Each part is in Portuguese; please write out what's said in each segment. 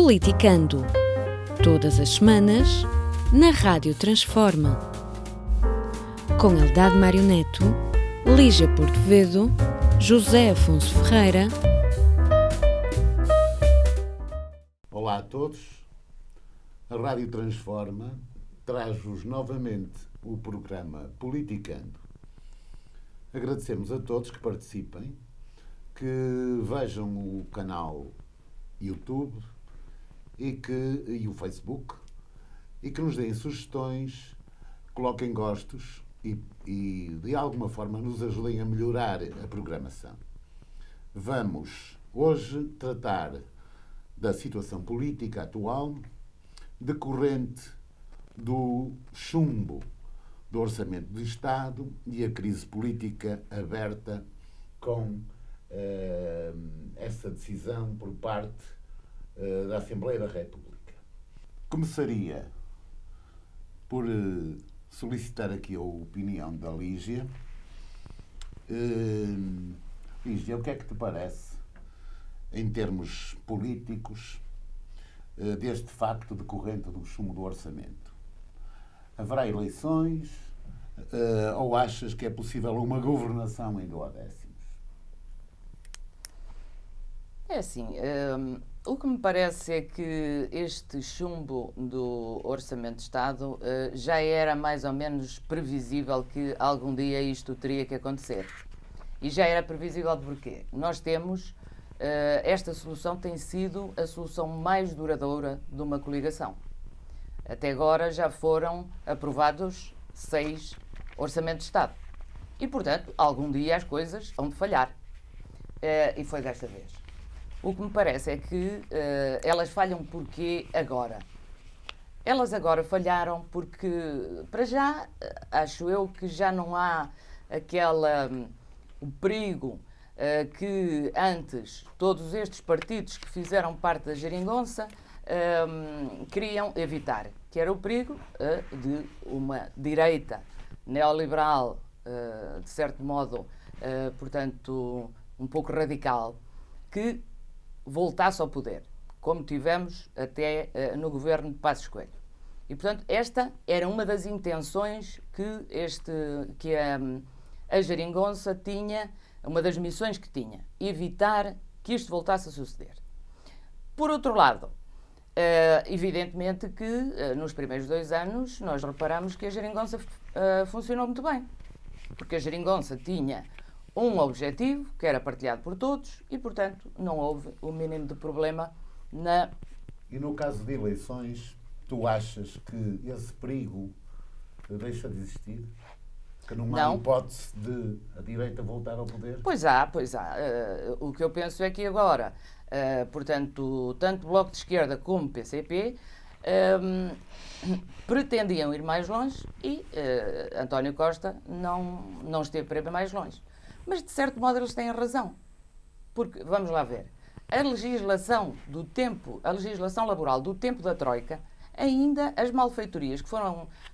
Politicando. Todas as semanas, na Rádio Transforma. Com Eldade Mário Neto, Lígia Portovedo, José Afonso Ferreira. Olá a todos. A Rádio Transforma traz-vos novamente o programa Politicando. Agradecemos a todos que participem, que vejam o canal YouTube e o Facebook e que nos deem sugestões, coloquem gostos e de alguma forma nos ajudem a melhorar a programação. Vamos hoje tratar da situação política atual, decorrente do chumbo do Orçamento do Estado e a crise política aberta com essa decisão por parte da Assembleia da República. Começaria por solicitar aqui a opinião da Lígia. Lígia, o que é que te parece, em termos políticos, deste facto decorrente do chumbo do orçamento? Haverá eleições ou achas que é possível uma governação em duodécimos? É assim, o que me parece é que este chumbo do Orçamento de Estado já era mais ou menos previsível que algum dia isto teria que acontecer. E já era previsível porquê? Nós temos, esta solução tem sido a solução mais duradoura de uma coligação. Até agora já foram aprovados 6 Orçamentos de Estado. E, portanto, algum dia as coisas vão de falhar. E foi desta vez. O que me parece é que elas falham porque agora? Elas agora falharam porque, para já, acho eu que já não há o perigo que antes todos estes partidos que fizeram parte da geringonça queriam evitar, que era o perigo de uma direita neoliberal, de certo modo, portanto, um pouco radical, que voltasse ao poder, como tivemos até no governo de Passos Coelho. E, portanto, esta era uma das intenções que a geringonça tinha, uma das missões que tinha, evitar que isto voltasse a suceder. Por outro lado, evidentemente que nos primeiros 2 anos nós reparamos que a geringonça funcionou muito bem, porque a geringonça tinha um objetivo que era partilhado por todos e, portanto, não houve o mínimo de problema na... E no caso de eleições, tu achas que esse perigo deixa de existir? Que não há hipótese de a direita voltar ao poder? Pois há. O que eu penso é que agora, portanto, tanto o Bloco de Esquerda como o PCP pretendiam ir mais longe e António Costa não esteve para ir mais longe. Mas, de certo modo, eles têm razão. Porque, vamos lá ver, a legislação laboral do tempo da Troika, ainda as malfeitorias que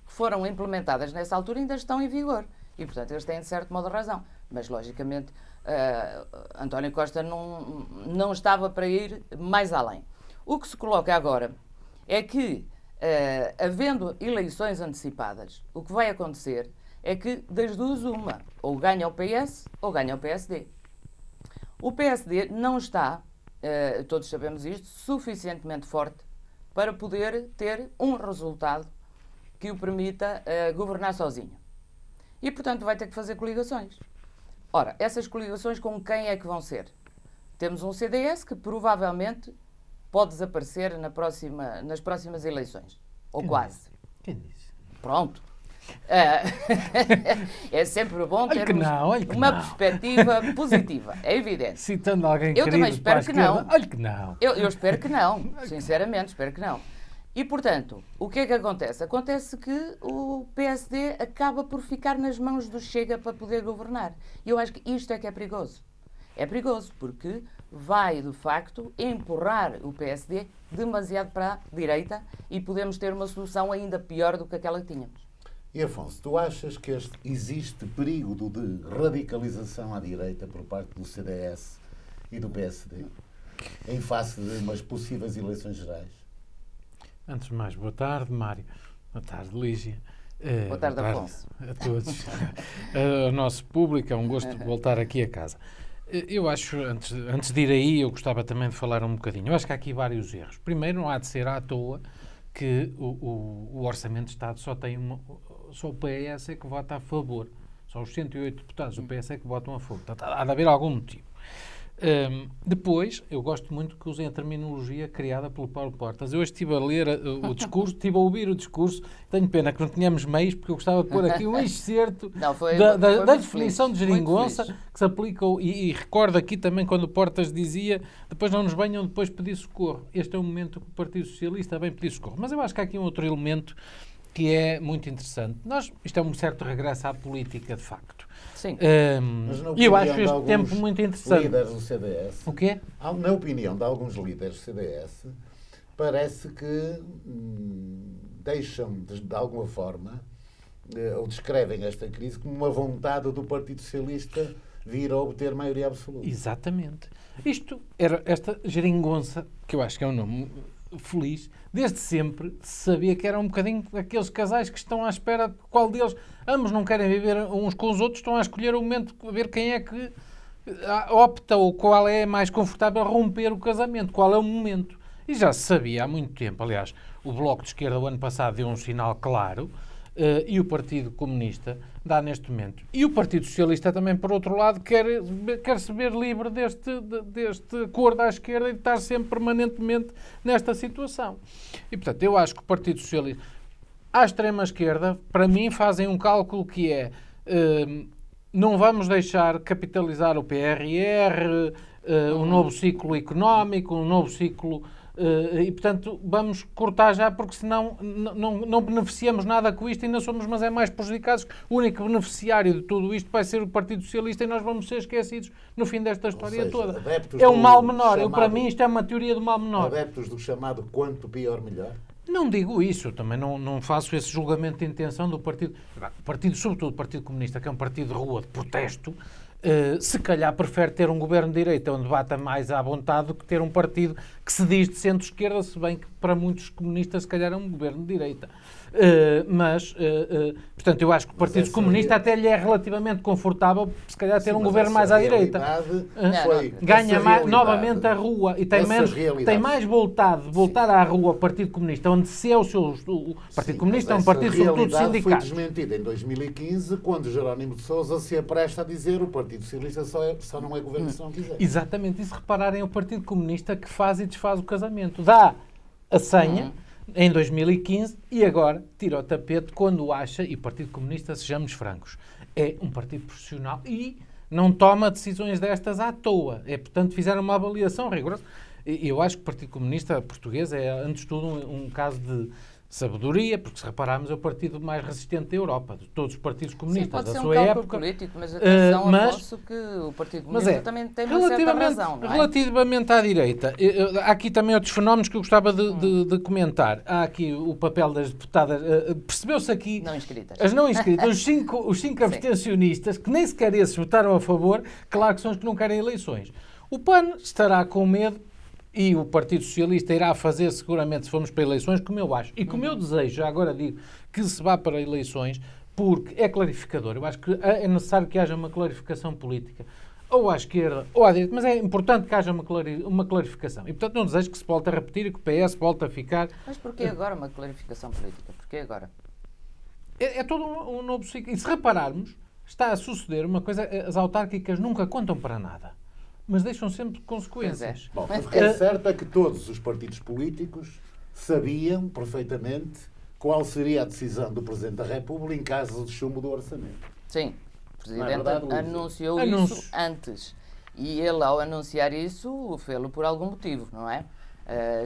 foram implementadas nessa altura ainda estão em vigor. E, portanto, eles têm, de certo modo, razão. Mas, logicamente, António Costa não estava para ir mais além. O que se coloca agora é que, havendo eleições antecipadas, o que vai acontecer é que das duas uma, ou ganha o PS ou ganha o PSD. O PSD não está, todos sabemos isto, suficientemente forte para poder ter um resultado que o permita governar sozinho. E, portanto, vai ter que fazer coligações. Ora, essas coligações com quem é que vão ser? Temos um CDS que provavelmente pode desaparecer nas próximas eleições. Ou quase. Quem disse? Pronto. É sempre bom termos uma perspectiva positiva, é evidente. Citando alguém eu também espero que não. Olha que não. Eu espero que não, sinceramente, espero que não. E, portanto, o que é que acontece? Acontece que o PSD acaba por ficar nas mãos do Chega para poder governar. E eu acho que isto é que é perigoso. É perigoso porque vai, de facto, empurrar o PSD demasiado para a direita e podemos ter uma solução ainda pior do que aquela que tínhamos. E, Afonso, tu achas que existe perigo de radicalização à direita por parte do CDS e do PSD? em face de umas possíveis eleições gerais? Antes de mais, boa tarde, Mário. Boa tarde, Lígia. Boa tarde, Afonso. A todos. Ao nosso público, é um gosto voltar aqui a casa. Eu acho, antes de ir aí, eu gostava também de falar um bocadinho. Eu acho que há aqui vários erros. Primeiro, não há de ser à toa que o Orçamento de Estado só o PS é que vota a favor. Só os 108 deputados do PS é que votam a favor. Portanto, há de haver algum motivo. Depois, eu gosto muito que usem a terminologia criada pelo Paulo Portas. Eu hoje estive a ler o discurso, estive a ouvir o discurso. Tenho pena que não tínhamos meios, porque eu gostava de pôr aqui um excerto da definição de geringonça que se aplica, e recordo aqui também quando o Portas dizia: depois não nos venham depois pedir socorro. Este é o momento que o Partido Socialista vem pedir socorro. Mas eu acho que há aqui um outro elemento que é muito interessante. Isto é um certo regresso à política, de facto. Sim. E eu acho este tempo muito interessante. Líderes do CDS, o quê? Na opinião de alguns líderes do CDS, parece que deixam, de alguma forma, ou descrevem esta crise como uma vontade do Partido Socialista vir a obter maioria absoluta. Exatamente. Isto era esta geringonça, que eu acho que é um nome feliz, desde sempre se sabia que era um bocadinho aqueles casais que estão à espera de qual deles, ambos não querem viver uns com os outros, estão a escolher o momento, a ver quem é que opta ou qual é mais confortável a romper o casamento, qual é o momento. E já se sabia há muito tempo. Aliás, o Bloco de Esquerda o ano passado deu um sinal claro, e o Partido Comunista dá neste momento. E o Partido Socialista também, por outro lado, quer se ver livre deste acordo à esquerda e de estar sempre permanentemente nesta situação. E, portanto, eu acho que o Partido Socialista, à extrema-esquerda, para mim, fazem um cálculo que é: não vamos deixar capitalizar o PRR, um novo ciclo económico, um novo ciclo... e, portanto, vamos cortar já, porque senão não beneficiamos nada com isto, ainda somos, mas é mais prejudicados. O único beneficiário de tudo isto vai ser o Partido Socialista e nós vamos ser esquecidos no fim desta história toda. É um mal menor. Para mim, isto é uma teoria do mal menor. Adeptos do chamado quanto pior, melhor? Não digo isso, também não faço esse julgamento de intenção do partido. O partido, sobretudo o Partido Comunista, que é um partido de rua, de protesto, se calhar prefere ter um governo de direita onde bata mais à vontade do que ter um partido que se diz de centro-esquerda, se bem que para muitos comunistas se calhar é um governo de direita. Portanto, eu acho que o Partido Comunista até lhe é relativamente confortável, se calhar, ter um governo mais à direita. Ganha novamente a rua e tem mais voltar à rua o Partido Comunista, onde se é o Partido Comunista é um partido sobretudo sindicato. Foi desmentida em 2015, quando Jerónimo de Sousa se apresta a dizer o Partido Socialista só não é governo se não quiser. Exatamente, e se repararem, é o Partido Comunista que faz e desfaz o casamento. Dá a senha em 2015 e agora tira o tapete quando acha, e o Partido Comunista, sejamos francos, é um partido profissional e não toma decisões destas à toa. Portanto, fizeram uma avaliação rigorosa. Eu acho que o Partido Comunista português é, antes de tudo, um caso de sabedoria, porque se repararmos é o partido mais resistente da Europa, de todos os partidos comunistas da sua época. Político, mas atenção, Afonso, que o Partido Comunista também tem uma certa razão, não é? Relativamente à direita, há aqui também outros fenómenos que eu gostava de comentar. Há aqui o papel das deputadas, percebeu-se aqui... Não inscritas. As não inscritas, os cinco abstencionistas, que nem sequer esses votaram a favor, claro que são os que não querem eleições. O PAN estará com medo, e o Partido Socialista irá fazer seguramente se formos para eleições, como eu acho. E como eu desejo, já agora digo, que se vá para eleições, porque é clarificador. Eu acho que é necessário que haja uma clarificação política, ou à esquerda ou à direita, mas é importante que haja uma clarificação. E, portanto, não desejo que se volte a repetir e que o PS volte a ficar... Mas porquê agora uma clarificação política? Porquê agora? É todo um novo ciclo. E se repararmos, está a suceder uma coisa, as autárquicas nunca contam para nada, mas deixam sempre consequências. Bom, o que é certo é que todos os partidos políticos sabiam perfeitamente qual seria a decisão do Presidente da República em caso de chumbo do orçamento. Sim, o Presidente anunciou isso antes. E ele, ao anunciar isso, fê-lo por algum motivo, não é?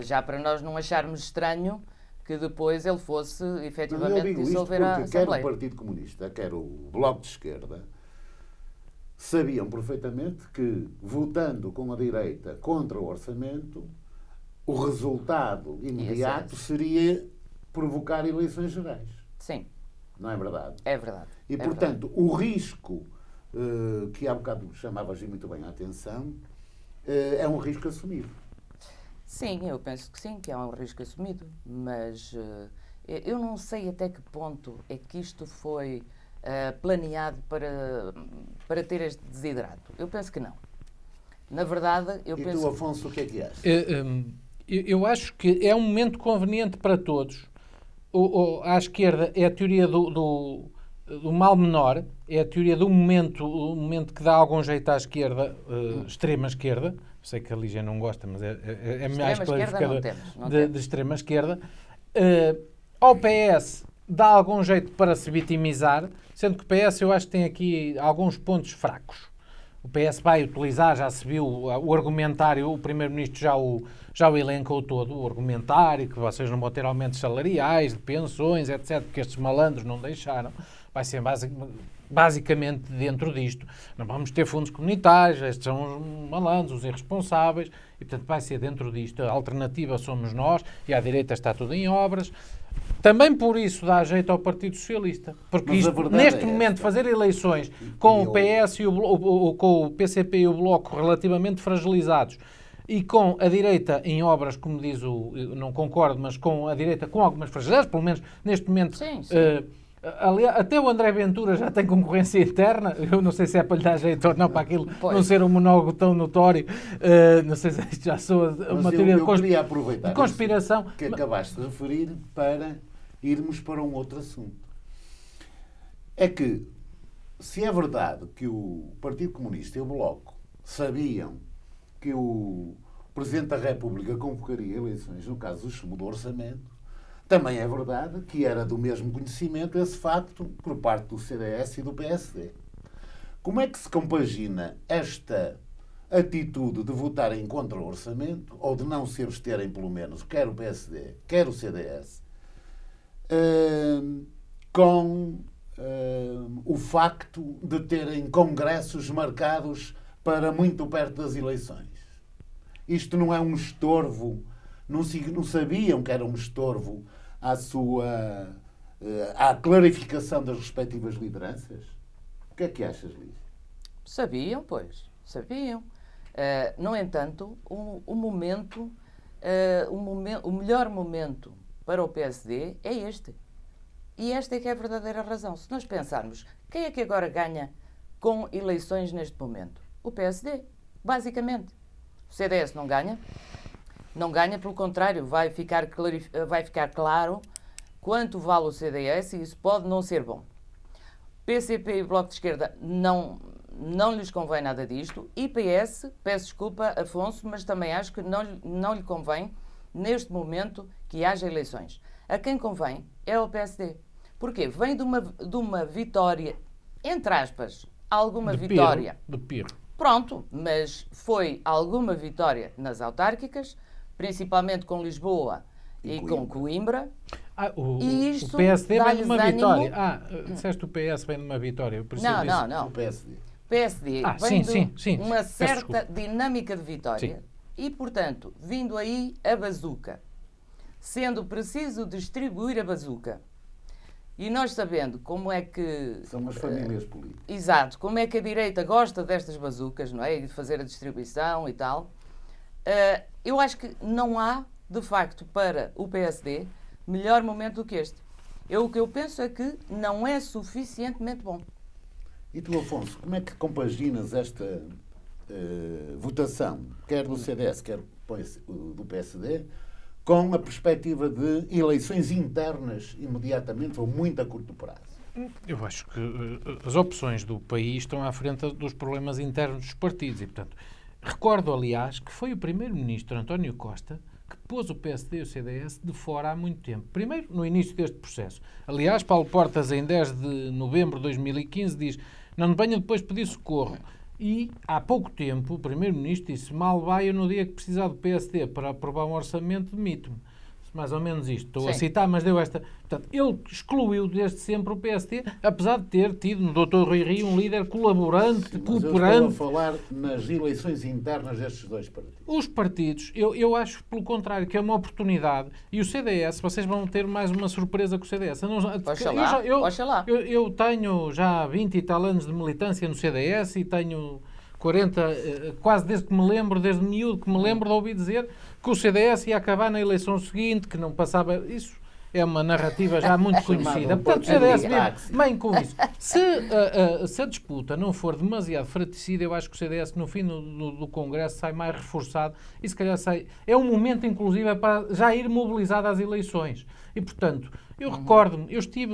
Já para nós não acharmos estranho que depois ele fosse efetivamente dissolver a Assembleia. Quer o Partido Comunista, quer o Bloco de Esquerda, sabiam perfeitamente que, votando com a direita contra o orçamento, o resultado imediato seria provocar eleições gerais. Sim. Não é verdade? É verdade. E, portanto, o risco que há bocado chamavas muito bem a atenção é um risco assumido. Sim, eu penso que sim, que é um risco assumido, mas eu não sei até que ponto é que isto foi planeado para ter este desidrato. Eu penso que não. Na verdade, eu penso... E tu, Afonso, o que é que achas? Eu acho que é um momento conveniente para todos. À esquerda é a teoria do mal menor, é a teoria do momento, o momento que dá algum jeito à esquerda, extrema esquerda. Sei que a Lígia não gosta, mas é mais clarificador de extrema esquerda. Ao PS dá algum jeito para se vitimizar, sendo que o PS eu acho que tem aqui alguns pontos fracos. O PS vai utilizar, já se viu o argumentário, o Primeiro-Ministro já o elencou todo, o argumentário, que vocês não vão ter aumentos salariais, de pensões, etc., porque estes malandros não deixaram. Vai ser basicamente dentro disto. Não vamos ter fundos comunitários, estes são os malandros, os irresponsáveis, e portanto vai ser dentro disto. A alternativa somos nós, e à direita está tudo em obras. Também por isso dá jeito ao Partido Socialista. Porque isto, neste momento, fazer eleições com o PS com o PCP e o Bloco relativamente fragilizados e com a direita em obras, como diz não concordo, mas com a direita com algumas fragilidades, pelo menos neste momento... Sim. Até o André Ventura já tem concorrência interna. Eu não sei se é para lhe dar jeito ou não, para aquilo não ser um monólogo tão notório. Não sei se isto já soa uma teoria de conspiração. Que acabaste de referir para irmos para um outro assunto. É que, se é verdade que o Partido Comunista e o Bloco sabiam que o Presidente da República convocaria eleições no caso do chumbo do orçamento, também é verdade que era do mesmo conhecimento esse facto por parte do CDS e do PSD. Como é que se compagina esta atitude de votarem contra o orçamento, ou de não se absterem pelo menos, quer o PSD, quer o CDS, com o facto de terem congressos marcados para muito perto das eleições? Isto não é um estorvo? Não sabiam que era um estorvo à clarificação das respectivas lideranças? O que é que achas, Lígia? Sabiam, pois. Sabiam. No entanto, o melhor momento para o PSD é este. E esta é que é a verdadeira razão. Se nós pensarmos, quem é que agora ganha com eleições neste momento? O PSD, basicamente. O CDS não ganha. Não ganha, pelo contrário, vai ficar claro quanto vale o CDS e isso pode não ser bom. PCP e Bloco de Esquerda não lhes convém nada disto. E PS, peço desculpa, Afonso, mas também acho que não lhe convém, neste momento, que haja eleições. A quem convém é ao PSD. Porquê? Vem de uma vitória, entre aspas, alguma vitória. De Pirro. Pronto, mas foi alguma vitória nas autárquicas, principalmente com Lisboa e com Coimbra. O PSD vem de uma vitória. Disseste o PS vem de uma vitória. Não. O PSD. PSD vem de uma certa dinâmica de vitória. Sim. E, portanto, vindo aí a bazuca. Sendo preciso distribuir a bazuca. E nós sabendo como é que... São as famílias políticas. Exato. Como é que a direita gosta destas bazucas, não é? E de fazer a distribuição e tal. Eu acho que não há, de facto, para o PSD, melhor momento do que este. O que eu penso é que não é suficientemente bom. E tu, Afonso, como é que compaginas esta votação, quer do CDS, quer do PSD, com a perspectiva de eleições internas imediatamente ou muito a curto prazo? Eu acho que as opções do país estão à frente dos problemas internos dos partidos e, portanto, recordo, aliás, que foi o primeiro-ministro António Costa que pôs o PSD e o CDS de fora há muito tempo. Primeiro, no início deste processo. Aliás, Paulo Portas, em 10 de novembro de 2015, diz: não venham depois pedir socorro. E, há pouco tempo, o primeiro-ministro disse: mal vai eu no dia que precisar do PSD para aprovar um orçamento, demito-me. Mais ou menos isto. Estou a citar, mas deu esta... Portanto, ele excluiu desde sempre o PSD, apesar de ter tido no Dr. Rui Rio um líder colaborante, cooperante. Eu estou a falar nas eleições internas destes dois partidos. Os partidos, eu acho, pelo contrário, que é uma oportunidade. E o CDS, vocês vão ter mais uma surpresa com o CDS. Oxalá. Eu tenho já 20 e tal anos de militância no CDS e tenho quase desde que me lembro, desde miúdo que me lembro de ouvir dizer que o CDS ia acabar na eleição seguinte, que não passava... Isso é uma narrativa já muito conhecida. Portanto, o CDS vive bem com isso. Se a disputa não for demasiado fratricida, eu acho que o CDS, no fim do Congresso, sai mais reforçado e, se calhar, é um momento, inclusive, para já ir mobilizado às eleições. E, portanto, eu recordo-me, eu estive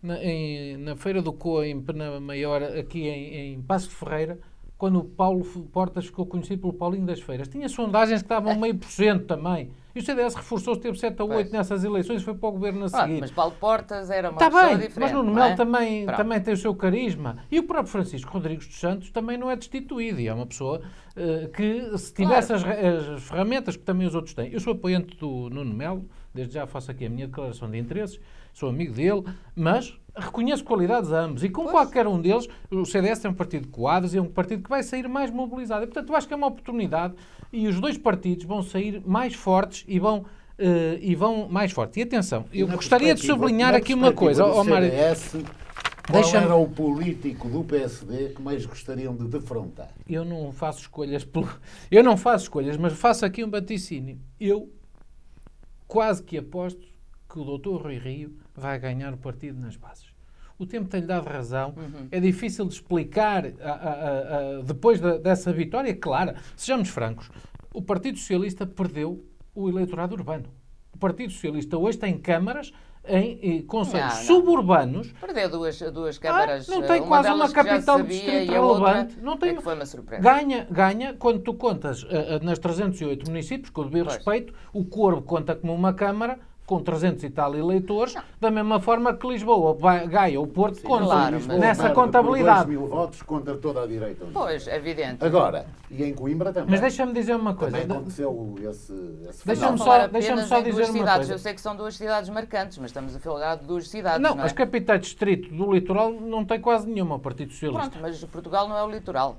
na Feira do Coim, na Maior, aqui em Paços de Ferreira, quando o Paulo Portas ficou conhecido pelo Paulinho das Feiras. Tinha sondagens que estavam 0,5% também. E o CDS reforçou-se, teve 7 a 8 nessas eleições e foi para o governo a seguir. Mas Paulo Portas era uma pessoa diferente. Mas Nuno Melo também tem o seu carisma. E o próprio Francisco Rodrigues dos Santos também não é destituído. E é uma pessoa que, se tivesse as ferramentas que também os outros têm. Eu sou apoiante do Nuno Melo, desde já faço aqui a minha declaração de interesses, sou amigo dele, mas reconheço qualidades a ambos. E com qualquer um deles, o CDS é um partido de quadros e é um partido que vai sair mais mobilizado. E, portanto, eu acho que é uma oportunidade e os dois partidos vão sair mais fortes e vão mais fortes. E atenção, eu gostaria de sublinhar aqui uma coisa. Mário, qual era o político do PSD que mais gostariam de defrontar? Eu não faço escolhas, mas faço aqui um vaticínio. Eu quase que aposto que o Dr. Rui Rio vai ganhar o partido nas bases. O tempo tem-lhe dado razão. É difícil de explicar depois dessa vitória. Claro, sejamos francos, o Partido Socialista perdeu o eleitorado urbano. O Partido Socialista hoje tem câmaras em concelhos suburbanos. Perdeu duas câmaras. Não tem quase uma capital de distrito relevante. Não tem, foi uma surpresa. Ganha quando tu contas nas 308 municípios, com o devido respeito, o Corvo conta como uma câmara com 300 e tal eleitores, da mesma forma que Lisboa, Gaia ou Porto contam nessa contabilidade. 2.000 votos contra toda a direita. Pois, é evidente. Agora, e em Coimbra também. Mas deixa-me dizer uma coisa. Também aconteceu esse Deixa-me só dizer uma coisa. Eu sei que são duas cidades marcantes, mas estamos a falar de duas cidades, não é? As capitais de distrito do litoral não tem quase nenhuma, o Partido Socialista. Pronto, mas Portugal não é o litoral.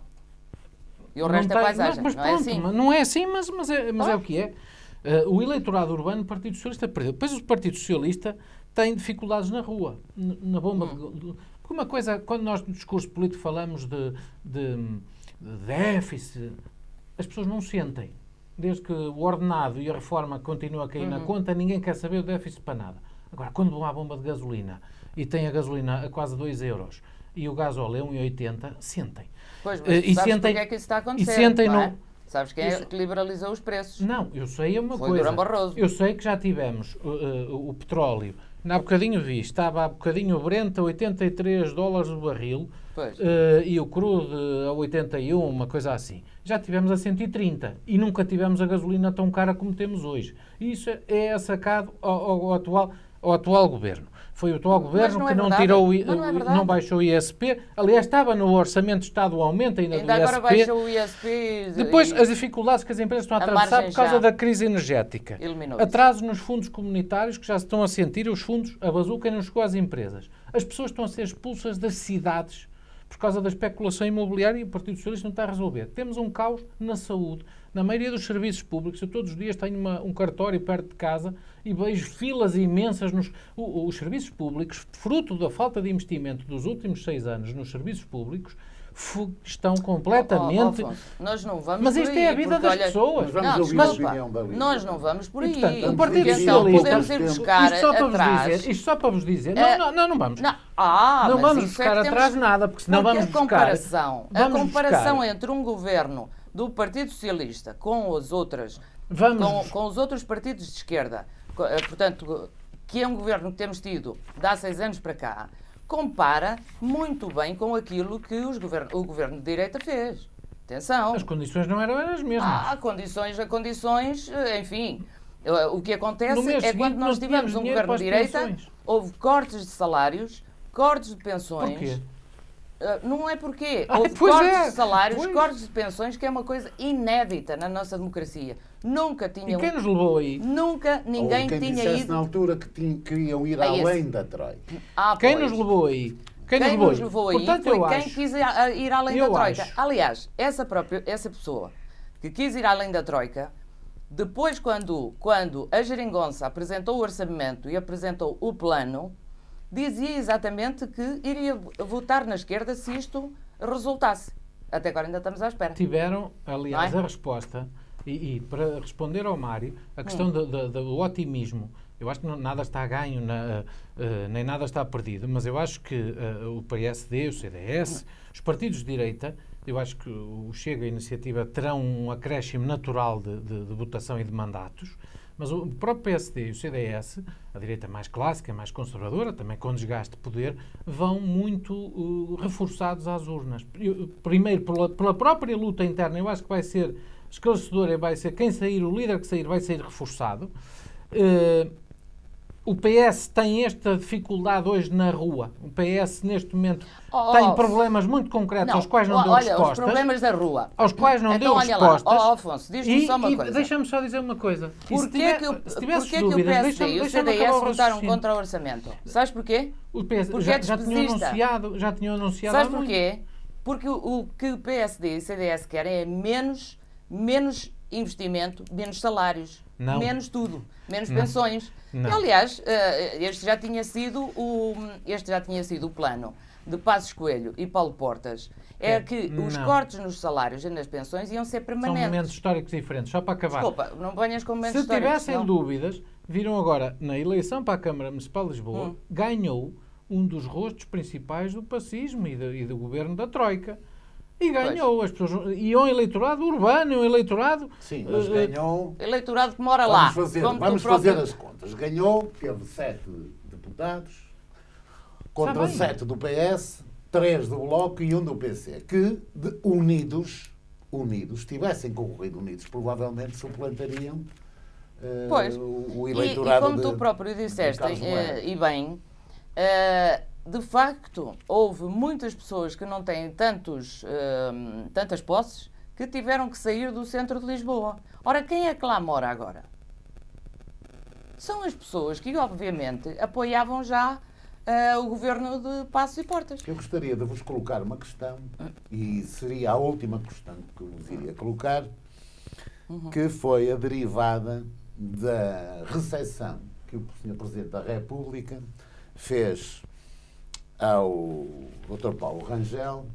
E o resto é paisagem, mas não é assim? Não é assim, mas é o que é. O eleitorado urbano, o Partido Socialista perdeu. Depois o Partido Socialista tem dificuldades na rua, na bomba. Porque uma coisa, quando nós no discurso político falamos de déficit, as pessoas não sentem. Desde que o ordenado e a reforma continuam a cair na conta, ninguém quer saber o déficit para nada. Agora, quando vão à bomba de gasolina e tem a gasolina a quase 2 euros e o gasóleo a 1,80, sentem. Pois, mas sabes porque é que isso está a acontecer, não é? Sabes quem é que liberalizou os preços? Não, eu sei uma Foi coisa. Durão Barroso. Eu sei que já tivemos o petróleo. Há bocadinho vi, estava há bocadinho o Brent a $83 o barril e o crudo a 81, uma coisa assim. Já tivemos a 130 e nunca tivemos a gasolina tão cara como temos hoje. E isso é sacado ao atual governo. Foi o atual governo que não baixou o ISP. Aliás, estava no Orçamento de Estado o aumento ainda do ISP. Agora baixou o ISP. Depois, as dificuldades que as empresas estão a atravessar por causa da crise energética. Atrasos nos fundos comunitários que já se estão a sentir, os fundos, a bazuca não chegou às empresas. As pessoas estão a ser expulsas das cidades por causa da especulação imobiliária e o Partido Socialista não está a resolver. Temos um caos na saúde, na maioria dos serviços públicos. Eu todos os dias tenho um cartório perto de casa e vejo filas imensas os serviços públicos, fruto da falta de investimento dos últimos 6 anos nos serviços públicos, estão completamente... Nós não vamos mas isto é a vida das pessoas. Nós não vamos por aí. Portanto, o Partido Socialista... Podemos ir buscar atrás... Isto só para vos dizer... Não vamos. Não vamos buscar atrás nada, porque senão vamos buscar... A comparação entre um governo do Partido Socialista com os outros partidos de esquerda, portanto, que é um governo que temos tido de há 6 anos para cá, compara muito bem com aquilo que o governo de direita fez. Atenção. As condições não eram as mesmas. Há condições, enfim. O que acontece é quando nós tivemos um governo de direita, houve cortes de salários, cortes de pensões. Porquê? Não é porque houve cortes de salários, cortes de pensões, que é uma coisa inédita na nossa democracia. Nunca tinham... E quem nos levou aí? Nunca ninguém tinha ido... na altura que queriam ir além da Troika. Quem nos levou aí? Quem nos levou aí? Portanto, foi quem quis ir além da Troika. Aliás, essa pessoa que quis ir além da Troika, depois quando a Geringonça apresentou o orçamento e apresentou o plano, dizia exatamente que iria votar na esquerda se isto resultasse. Até agora ainda estamos à espera. Tiveram, aliás, Não é? a resposta, e para responder ao Mário, a questão do otimismo, eu acho que nada está a ganho, nem nada está perdido, mas eu acho que o PSD, o CDS, os partidos de direita, eu acho que o Chega e a Iniciativa terão um acréscimo natural de votação e de mandatos, mas o próprio PSD e o CDS, a direita mais clássica, mais conservadora, também com desgaste de poder, vão muito reforçados às urnas. Primeiro, pela própria luta interna, eu acho que vai ser esclarecedora, vai ser quem sair, o líder que sair, vai ser reforçado. O PS tem esta dificuldade hoje na rua. O PS, neste momento, tem problemas muito concretos aos quais não deu respostas. Os problemas da rua. Aos quais não deu respostas. Lá. Afonso, diz-me só uma coisa. Deixa-me só dizer uma coisa. Porquê que o PSD e o CDS votaram contra o orçamento? Sabes porquê? O PS porque já tinham anunciado. Sabes porquê? Porque o que o PSD e o CDS querem é menos investimento, menos salários, menos tudo, menos pensões. Não. E, aliás, este já tinha sido o plano de Passos Coelho e Paulo Portas. Os cortes nos salários e nas pensões iam ser permanentes. São momentos históricos diferentes. Só para acabar. Desculpa, não venhas com momentos históricos. Se tivessem dúvidas, viram agora, na eleição para a Câmara Municipal de Lisboa, ganhou um dos rostos principais do pacismo e do governo da Troika. E ganhou. As pessoas iam eleitorado urbano, um eleitorado... Sim, mas ganhou... Eleitorado que mora lá. Vamos fazer as contas. Ganhou, teve 7 deputados, contra 7 do PS, 3 do Bloco e 1 do PC, que, unidos, tivessem concorrido unidos, provavelmente suplantariam o eleitorado. E como tu próprio disseste, e bem... de facto, houve muitas pessoas que não têm tantas posses que tiveram que sair do centro de Lisboa. Ora, quem é que lá mora agora? São as pessoas que, obviamente, apoiavam já o governo de Passos e Portas. Eu gostaria de vos colocar uma questão, e seria a última questão que vos iria colocar, que foi a derivada da recepção que o Sr. Presidente da República fez ao Dr. Paulo Rangel,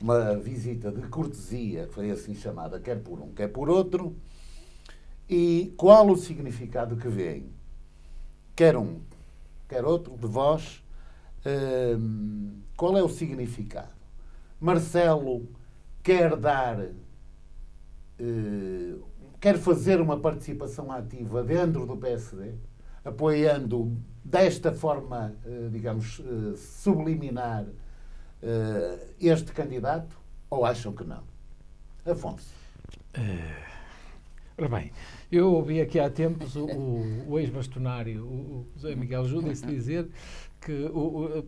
uma visita de cortesia, foi assim chamada, quer por um, quer por outro, e qual o significado que vêem, quer um, quer outro de vós, qual é o significado? Marcelo quer quer fazer uma participação ativa dentro do PSD, apoiando desta forma, digamos, subliminar este candidato, ou acham que não? Afonso. Ora bem, eu ouvi aqui há tempos o ex-bastonário, o José Miguel Júdice, dizer que o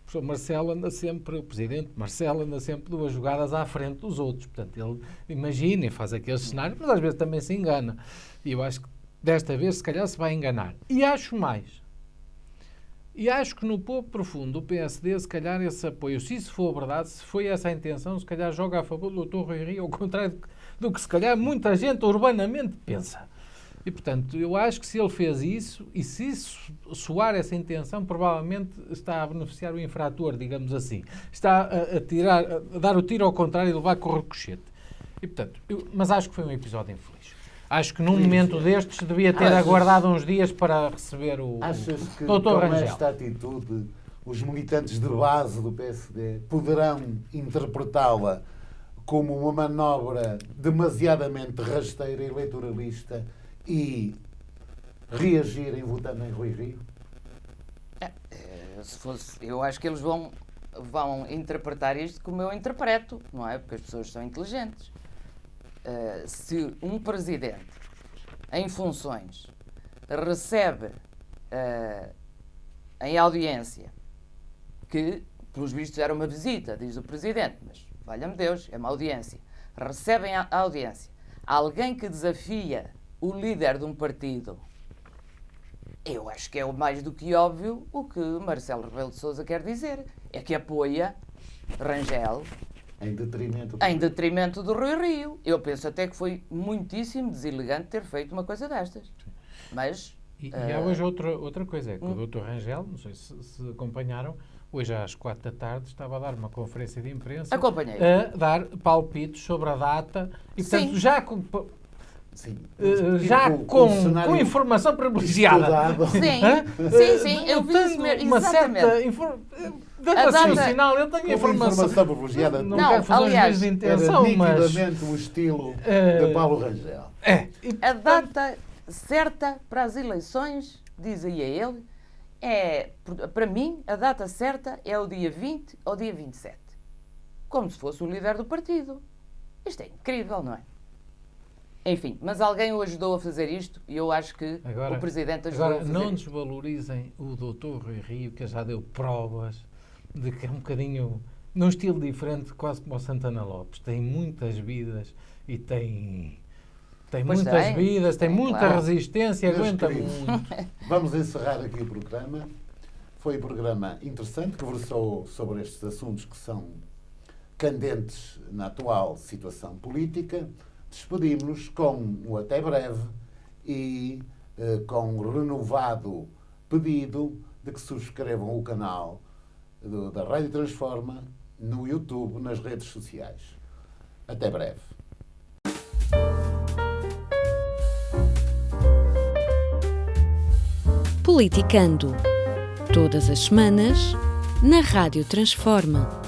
professor Marcelo anda sempre, o presidente Marcelo anda sempre 2 jogadas à frente dos outros. Portanto, ele imagina e faz aquele cenário, mas às vezes também se engana. E eu acho que desta vez, se calhar, se vai enganar. E acho mais. E acho que no povo profundo do PSD, se calhar, esse apoio, se isso for verdade, se foi essa a intenção, se calhar joga a favor do Dr. Rui Rio, ao contrário do que, se calhar, muita gente urbanamente pensa. E, portanto, eu acho que se ele fez isso, e se isso soar essa intenção, provavelmente está a beneficiar o infrator, digamos assim. Está a dar o tiro ao contrário e levar com o ricochete. E, portanto, mas acho que foi um episódio infeliz. Acho que num momento destes devia ter aguardado uns dias para receber o Achas que Dr. com Rangel. esta atitude os militantes de base do PSD poderão interpretá-la como uma manobra demasiadamente rasteira e eleitoralista e reagirem votando em Rui Rio? Eu acho que eles vão interpretar isto como eu interpreto, não é? Porque as pessoas são inteligentes. Se um presidente em funções recebe em audiência, que pelos vistos era uma visita, diz o presidente, mas valha-me Deus, é uma audiência, recebe em audiência alguém que desafia o líder de um partido, eu acho que é o mais do que óbvio o que Marcelo Rebelo de Sousa quer dizer, é que apoia Rangel em detrimento do Rui Rio. Eu penso até que foi muitíssimo deselegante ter feito uma coisa destas. Mas... E há hoje outra coisa, é que o Dr. Rangel, não sei se acompanharam, hoje às 4 da tarde, estava a dar uma conferência de imprensa Acompanhei. a dar palpites sobre a data e, portanto, Sim. já Sim. com informação privilegiada. Estudado. Sim, eu vi isso Tendo mesmo, uma exatamente. certa dando A assim o data- sinal, eu tenho Com informação. privilegiada. Não Não, quero fazer aliás, um juízo de Era intenção, mas... nitidamente o estilo de Paulo Rangel. A data certa para as eleições, dizia ele, para mim, a data certa é o dia 20 ou dia 27. Como se fosse o líder do partido. Isto é incrível, não é? Enfim, mas alguém o ajudou a fazer isto e eu acho que o Presidente ajudou a fazer não isto. desvalorizem o Dr. Rui Rio, que já deu provas de que é um bocadinho, num estilo diferente, quase como o Santana Lopes. Tem muitas vidas e tem muitas vidas, tem muita claro. resistência, Meus aguenta queridos, muito. Vamos encerrar aqui o programa. Foi um programa interessante que versou sobre estes assuntos que são candentes na atual situação política. Despedimos-nos com um até breve e com um renovado pedido de que subscrevam o canal da Rádio Transforma no YouTube, nas redes sociais. Até breve. Politicando. Todas as semanas, na Rádio Transforma.